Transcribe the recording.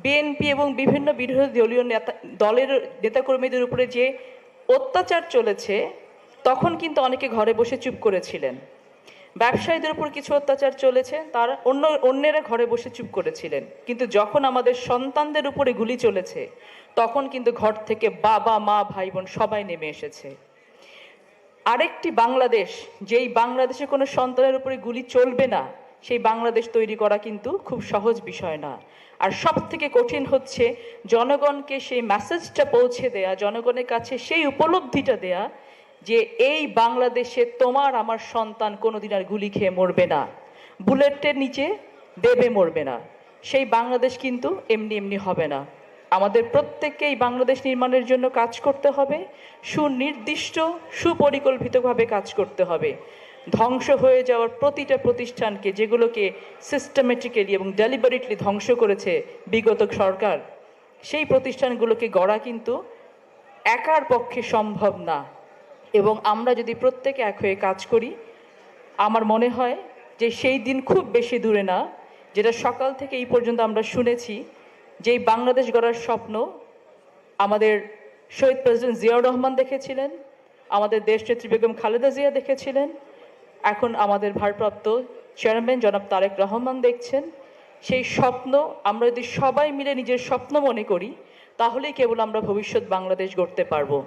BNP এবং বিভিন্ন বিরোধী দলীয় দলের নেতাকর্মীদের উপরে যে অত্যাচার চলেছে, তখন কিন্তু অনেকে ঘরে বসে চুপ করেছিলেন। ব্যবসায়ীদের উপর কিছু অত্যাচার চলেছে, তারা অন্যেরা ঘরে বসে চুপ করেছিলেন। কিন্তু যখন আমাদের সন্তানদের উপরে গুলি চলেছে, তখন কিন্তু ঘর থেকে বাবা মা ভাই বোন সবাই নেমে এসেছে। আরেকটি বাংলাদেশ, যেই বাংলাদেশে কোনো সন্তানের উপরে গুলি চলবে না, সেই বাংলাদেশ তৈরি করা কিন্তু খুব সহজ বিষয় না। আর সব থেকে কঠিন হচ্ছে জনগণকে সেই মেসেজটা পৌঁছে দেয়া, জনগণের কাছে সেই উপলব্ধিটা দেয়া যে এই বাংলাদেশে তোমার আমার সন্তান কোনোদিন আর গুলি খেয়ে মরবে না, বুলেটের নিচে দেবে মরবে না। সেই বাংলাদেশ কিন্তু এমনি এমনি হবে না। আমাদের প্রত্যেককে এই বাংলাদেশ নির্মাণের জন্য কাজ করতে হবে, সুনির্দিষ্ট সুপরিকল্পিতভাবে কাজ করতে হবে। ধ্বংস হয়ে যাওয়ার প্রতিটা প্রতিষ্ঠানকে, যেগুলোকে সিস্টেমেটিক্যালি এবং ডেলিবারেটলি ধ্বংস করেছে বিগত সরকার, সেই প্রতিষ্ঠানগুলোকে গড়া কিন্তু একার পক্ষে সম্ভব না। এবং আমরা যদি প্রত্যেকে এক হয়ে কাজ করি, আমার মনে হয় যে সেই দিন খুব বেশি দূরে না, যেটা সকাল থেকে এই পর্যন্ত আমরা শুনেছি, যেই বাংলাদেশ গড়ার স্বপ্ন আমাদের শহীদ প্রেসিডেন্ট জিয়াউর রহমান দেখেছিলেন, আমাদের দেশনেত্রী বেগম খালেদা জিয়া দেখেছিলেন, এখন আমাদের ভারপ্রাপ্ত চেয়ারম্যান জনাব তারেক রহমান দেখছেন। সেই স্বপ্ন আমরা যদি সবাই মিলে নিজের স্বপ্ন মনে করি, তাহলেই কেবল আমরা ভবিষ্যৎ বাংলাদেশ গড়তে পারবো।